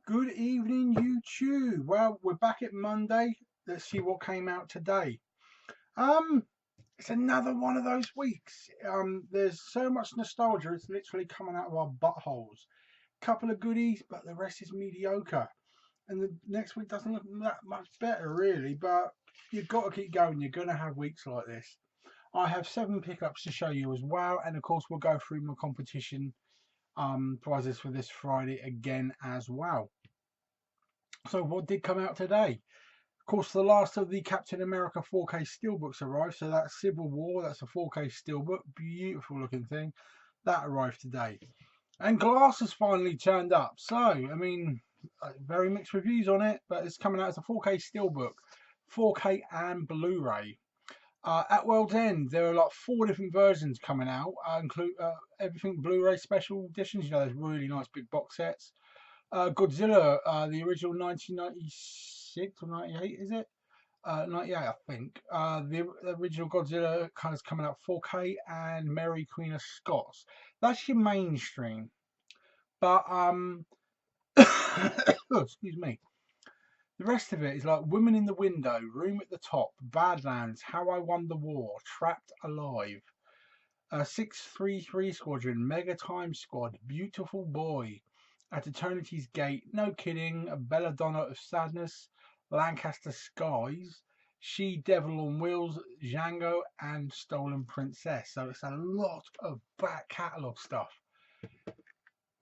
Good evening, YouTube. Well, we're back at Monday. Let's see what came out today. Um, it's another one of those weeks. There's so much nostalgia. It's literally coming out of our buttholes. Couple of goodies, but the rest is mediocre. And the next week doesn't look that much better, really. But you've got to keep going. You're gonna have weeks like this. I have 7 pickups to show you as well, and of course we'll go through my competition prizes for this Friday again as well. So what did come out today? Of course, the last of the Captain America 4K steelbooks arrived. So that's Civil War. That's a 4K steelbook. Beautiful looking thing. That arrived today. And Glass has finally turned up. So, I mean, very mixed reviews on it, but it's coming out as a 4K steelbook, 4K and Blu-ray. At World's End, there are like 4 different versions coming out, include everything Blu-ray special editions. You know, there's really nice big box sets. Godzilla, the original 1996 or 98, is it? 98, I think. The original Godzilla kind of coming out 4K and Mary Queen of Scots. That's your mainstream. But excuse me. The rest of it is like Women in the Window, Room at the Top, Badlands, How I Won the War, Trapped Alive, 633 Squadron, Mega Time Squad, Beautiful Boy, At Eternity's Gate, No Kidding, Belladonna of Sadness, Lancaster Skies, She Devil on Wheels, Django, and Stolen Princess. So it's a lot of back catalogue stuff,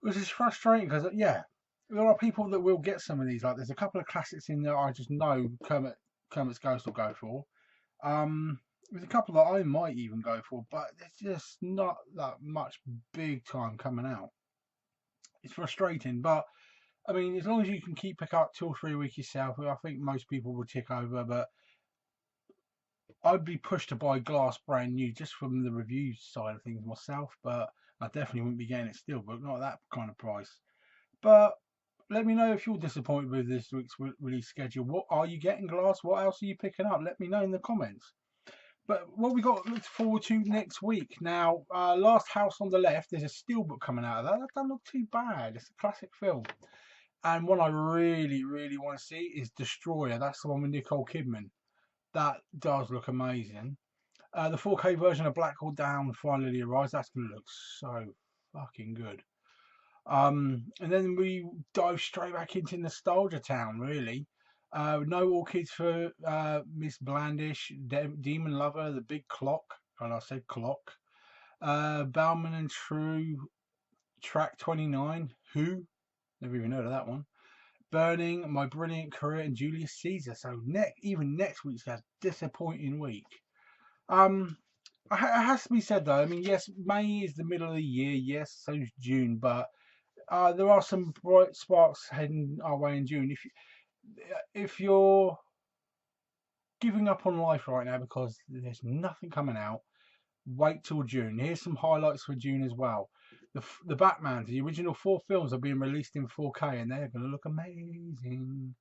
which is frustrating because, yeah, there are people that will get some of these. Like, there's a couple of classics in there I just know Kermit's Ghost will go for. There's a couple that I might even go for, but there's just not that much big time coming out. It's frustrating, but I mean, as long as you can keep pick up 2 or 3 weeks yourself, I think most people will tick over. But I'd be pushed to buy Glass brand new just from the review side of things myself. But I definitely wouldn't be getting it steelbook, not at that kind of price. But let me know if you're disappointed with this week's release schedule. What are you getting, Glass? What else are you picking up? Let me know in the comments. But what we got to look forward to next week. Now, Last House on the Left, there's a steelbook coming out of that. That doesn't look too bad. It's a classic film. And one I really, really want to see is Destroyer. That's the one with Nicole Kidman. That does look amazing. The 4K version of Black Hawk Down finally arrives. That's going to look so fucking good. And then we dive straight back into Nostalgia Town, really. No Orchids for Miss Blandish, Demon Lover, The Big Clock, and I said clock. Bauman and True, Track 29, Who? Never even heard of that one. Burning, My Brilliant Career, and Julius Caesar. So even next week's a disappointing week. It has to be said though. I mean, yes, May is the middle of the year. Yes, so is June, but there are some bright sparks heading our way in June. If you're giving up on life right now because there's nothing coming out, wait till June. Here's some highlights for June as well. The Batman, the original 4 films are being released in 4K and they're going to look amazing.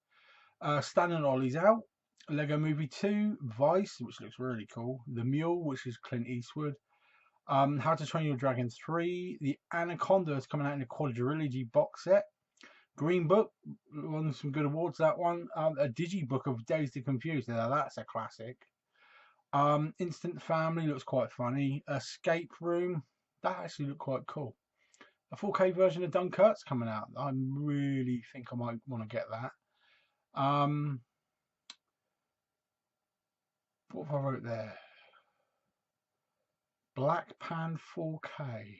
Stan and Ollie's out. Lego Movie 2, Vice, which looks really cool. The Mule, which is Clint Eastwood. How to Train Your Dragon 3. The Anaconda is coming out in a quadrilogy box set. Green Book won some good awards. That one. A Digibook of Dazed and Confused. Now that's a classic. Instant Family looks quite funny. Escape Room. That actually looked quite cool. A 4K version of Dunkirk's coming out. I really think I might want to get that. What have I wrote there? Black Pan 4K.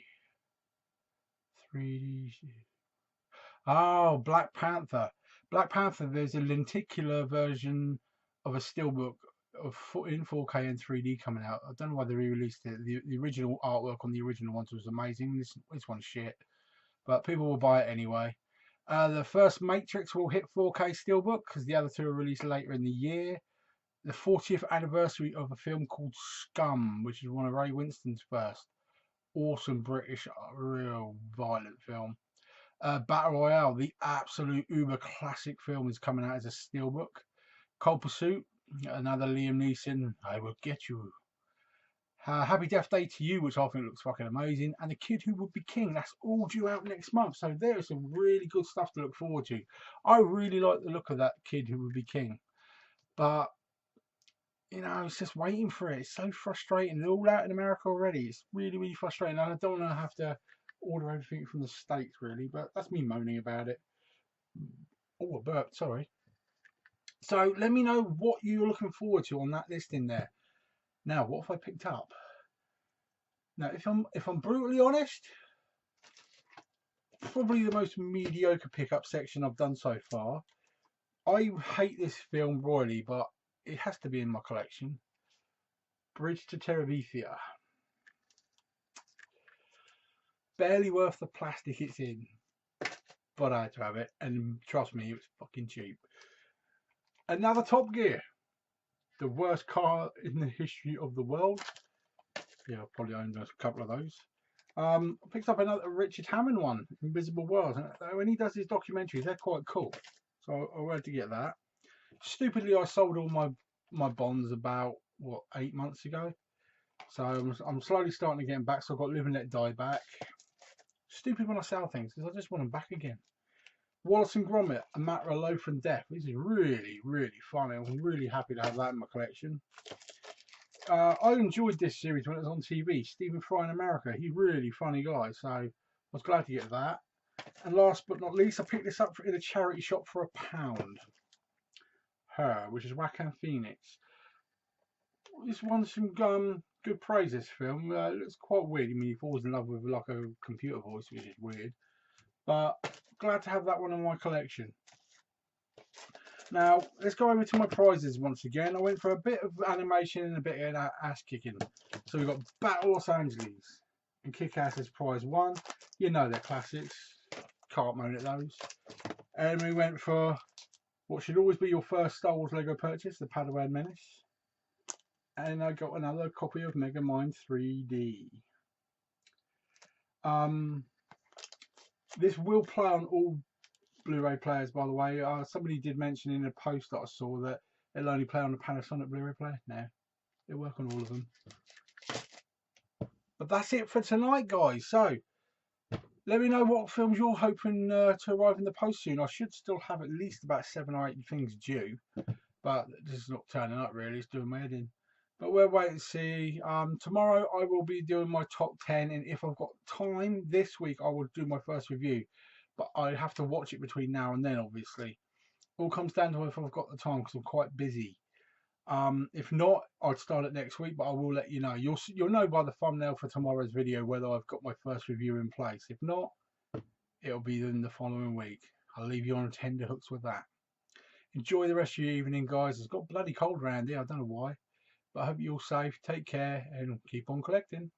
3D. Oh, Black Panther. Black Panther, there's a lenticular version of a steelbook in 4K and 3D coming out. I don't know why they re-released it. The original artwork on the original ones was amazing. This one's shit, but people will buy it anyway. The first Matrix will hit 4K steelbook because the other 2 are released later in the year. The 40th anniversary of a film called Scum, which is one of Ray Winston's first. Awesome British, real violent film. Battle Royale, the absolute uber classic film, is coming out as a steelbook. Cold Pursuit, another Liam Neeson, I will get you. Happy Death Day to You, which I think looks fucking amazing, and The Kid Who Would Be King. That's all due out next month, so there is some really good stuff to look forward to. I really like the look of that Kid Who Would Be King, but it's just waiting for it. It's so frustrating. They're all out in America already. It's really, really frustrating, and I don't want to have to order everything from the States, really, but that's me moaning about it. Oh, a burp, sorry. So let me know what you're looking forward to on that list in there. Now, what have I picked up? Now, if I'm brutally honest, probably the most mediocre pickup section I've done so far. I hate this film royally, but it has to be in my collection. Bridge to Terabithia. Barely worth the plastic it's in, but I had to have it, and trust me, it was fucking cheap. Another Top Gear. The worst car in the history of the world. Yeah, I've probably owned a couple of those. Picked up another Richard Hammond one, Invisible Worlds. And when he does his documentaries, they're quite cool. So I wanted to get that. Stupidly, I sold all my bonds about 8 months ago. So I'm slowly starting to get them back. So I've got Live and Let Die back. Stupid when I sell things because I just want them back again. Wallace and Gromit, A Matter of Loaf and Death. This is really, really funny. I'm really happy to have that in my collection. I enjoyed this series when it was on TV. Stephen Fry in America. He's really funny guy, so I was glad to get that. And last but not least, I picked this up in a charity shop for £1. Her, which is Joaquin Phoenix. This won some good praise. This film. It looks quite weird. I mean, he falls in love with like a computer voice, which is weird. But glad to have that one in my collection. Now, let's go over to my prizes once again. I went for a bit of animation and a bit of ass kicking. So we've got Battle Los Angeles and Kick-Ass as prize 1. You know they're classics. Can't moan at those. And we went for what should always be your first Star Wars Lego purchase, the Padawan Menace. And I got another copy of Megamind 3D. This will play on all Blu-ray players, by the way. Somebody did mention in a post that I saw that it'll only play on the Panasonic Blu-ray player. No, it'll work on all of them. But that's it for tonight, guys. So let me know what films you're hoping to arrive in the post soon. I should still have at least about 7 or 8 things due, but this is not turning up really. It's doing my head in. But we'll wait and see. Tomorrow I will be doing my top 10, and if I've got time this week, I will do my first review. But I have to watch it between now and then, obviously. All comes down to if I've got the time because I'm quite busy. If not, I'd start it next week, but I will let you know. You'll know by the thumbnail for tomorrow's video whether I've got my first review in place. If not, it'll be in the following week. I'll leave you on tender hooks with that. Enjoy the rest of your evening, guys. It's got bloody cold around here. I don't know why. But I hope you're all safe. Take care and keep on collecting.